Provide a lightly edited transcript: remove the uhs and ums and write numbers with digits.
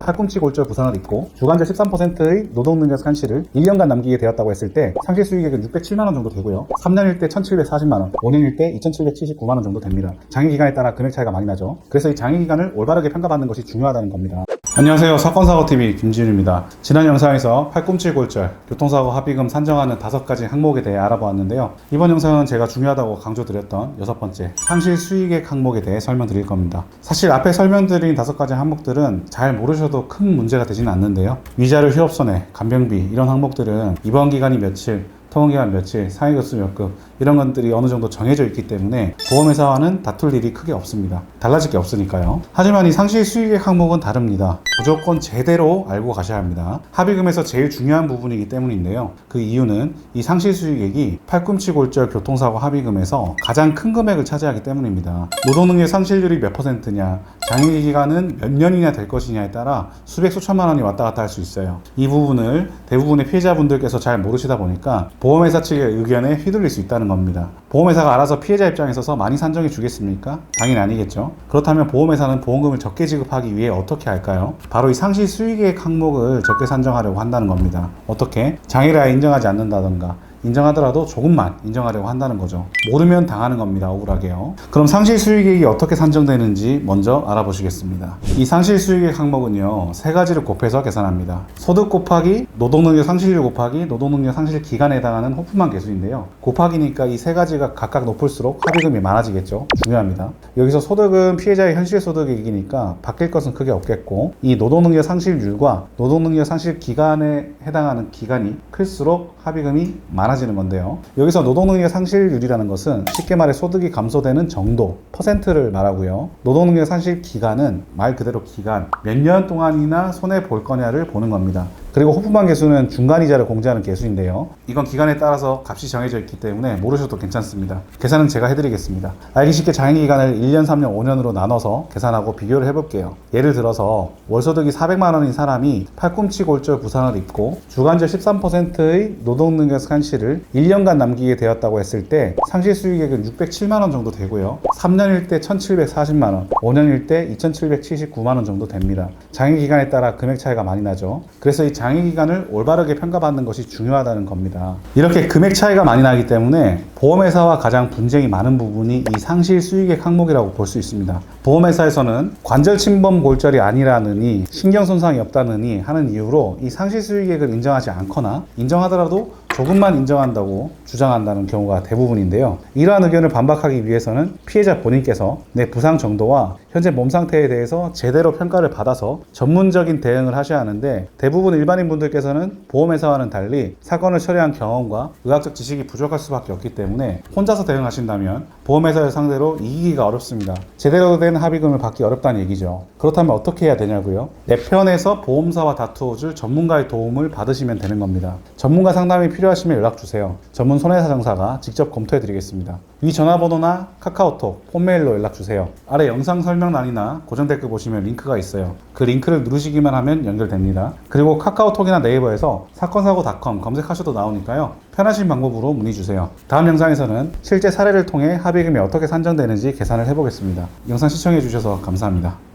팔꿈치 골절 부상을 입고 주간제 13%의 노동능력 상실을 1년간 남기게 되었다고 했을 때 상실 수익액은 607만원 정도 되고요. 3년일 때 1740만원, 5년일 때 2779만원 정도 됩니다. 장기기간에 따라 금액 차이가 많이 나죠. 그래서 이 장기기간을 올바르게 평가받는 것이 중요하다는 겁니다. 안녕하세요. 사건사고TV 김지윤입니다. 지난 영상에서 팔꿈치 골절, 교통사고 합의금 산정하는 5가지 항목에 대해 알아보았는데요. 이번 영상은 제가 중요하다고 강조드렸던 6번째 상실 수익액 항목에 대해 설명드릴 겁니다. 사실 앞에 설명드린 5가지 항목들은 잘 모르셔도 큰 문제가 되지는 않는데요. 위자료 휴업손해, 간병비 이런 항목들은 입원 기간이 며칠, 통원기간 며칠, 상해급수 몇 급 이런 것들이 어느 정도 정해져 있기 때문에 보험회사와는 다툴 일이 크게 없습니다. 달라질 게 없으니까요. 하지만 이 상실 수익액 항목은 다릅니다. 무조건 제대로 알고 가셔야 합니다. 합의금에서 제일 중요한 부분이기 때문인데요. 그 이유는 이 상실 수익액이 팔꿈치 골절 교통사고 합의금에서 가장 큰 금액을 차지하기 때문입니다. 노동능력 상실률이 몇 %냐, 장기 기간은 몇 년이나 될 것이냐에 따라 수백 수천만 원이 왔다 갔다 할 수 있어요. 이 부분을 대부분의 피해자분들께서 잘 모르시다 보니까 보험회사 측의 의견에 휘둘릴 수 있다는 겁니다. 보험회사가 알아서 피해자 입장에 서서 많이 산정해 주겠습니까? 당연히 아니겠죠. 그렇다면 보험회사는 보험금을 적게 지급하기 위해 어떻게 할까요? 바로 이 상실 수익액 항목을 적게 산정하려고 한다는 겁니다. 어떻게? 장애를 아예 인정하지 않는다던가 인정하더라도 조금만 인정하려고 한다는 거죠. 모르면 당하는 겁니다. 억울하게요. 그럼 상실 수익액이 어떻게 산정되는지 먼저 알아보시겠습니다. 이 상실 수익액 항목은요, 3가지를 곱해서 계산합니다. 소득 곱하기 노동능력 상실률 곱하기 노동능력 상실 기간에 해당하는 호프만 계수인데요. 곱하기니까 이 3가지가 각각 높을수록 합의금이 많아지겠죠. 중요합니다. 여기서 소득은 피해자의 현실 소득액이니까 바뀔 것은 크게 없겠고, 이 노동능력 상실률과 노동능력 상실 기간에 해당하는 기간이 클수록 합의금이 많아지는 건데요. 여기서 노동능력 상실률이라는 것은 쉽게 말해 소득이 감소되는 정도, 퍼센트를 말하고요. 노동능력 상실 기간은 말 그대로 기간, 몇 년 동안이나 손해 볼 거냐를 보는 겁니다. 그리고 호프만 계수는 중간이자를 공제하는 계수인데요. 이건 기간에 따라서 값이 정해져 있기 때문에 모르셔도 괜찮습니다. 계산은 제가 해드리겠습니다. 알기 쉽게 장기기간을 1년, 3년, 5년으로 나눠서 계산하고 비교를 해볼게요. 예를 들어서 월소득이 400만 원인 사람이 팔꿈치 골절 부상을 입고 주간제 13%의 노동능력 상실을 1년간 남기게 되었다고 했을 때 상실 수익액은 607만 원 정도 되고요. 3년일 때 1740만 원, 5년일 때 2779만 원 정도 됩니다. 장기기간에 따라 금액 차이가 많이 나죠. 그래서 이 장기기간을 올바르게 평가받는 것이 중요하다는 겁니다. 이렇게 금액 차이가 많이 나기 때문에 보험회사와 가장 분쟁이 많은 부분이 이 상실 수익액 항목이라고 볼 수 있습니다. 보험회사에서는 관절 침범 골절이 아니라느니 신경 손상이 없다느니 하는 이유로 이 상실 수익액을 인정하지 않거나 인정하더라도 조금만 인정한다고 주장한다는 경우가 대부분인데요. 이러한 의견을 반박하기 위해서는 피해자 본인께서 내 부상 정도와 현재 몸 상태에 대해서 제대로 평가를 받아서 전문적인 대응을 하셔야 하는데, 대부분 일반인 분들께서는 보험회사와는 달리 사건을 처리한 경험과 의학적 지식이 부족할 수밖에 없기 때문에 혼자서 대응하신다면 보험회사를 상대로 이기기가 어렵습니다. 제대로 된 합의금을 받기 어렵다는 얘기죠. 그렇다면 어떻게 해야 되냐고요? 내 편에서 보험사와 다투어줄 전문가의 도움을 받으시면 되는 겁니다. 전문가 상담이 필요하시면 연락주세요. 전문 손해사정사가 직접 검토해드리겠습니다. 위 전화번호나 카카오톡, 폰메일로 연락주세요. 아래 영상 설명란이나 고정 댓글 보시면 링크가 있어요. 그 링크를 누르시기만 하면 연결됩니다. 그리고 카카오톡이나 네이버에서 사건사고닷컴 검색하셔도 나오니까요. 편하신 방법으로 문의주세요. 다음 영상에서는 실제 사례를 통해 합의금이 어떻게 산정되는지 계산을 해보겠습니다. 영상 시청해주셔서 감사합니다.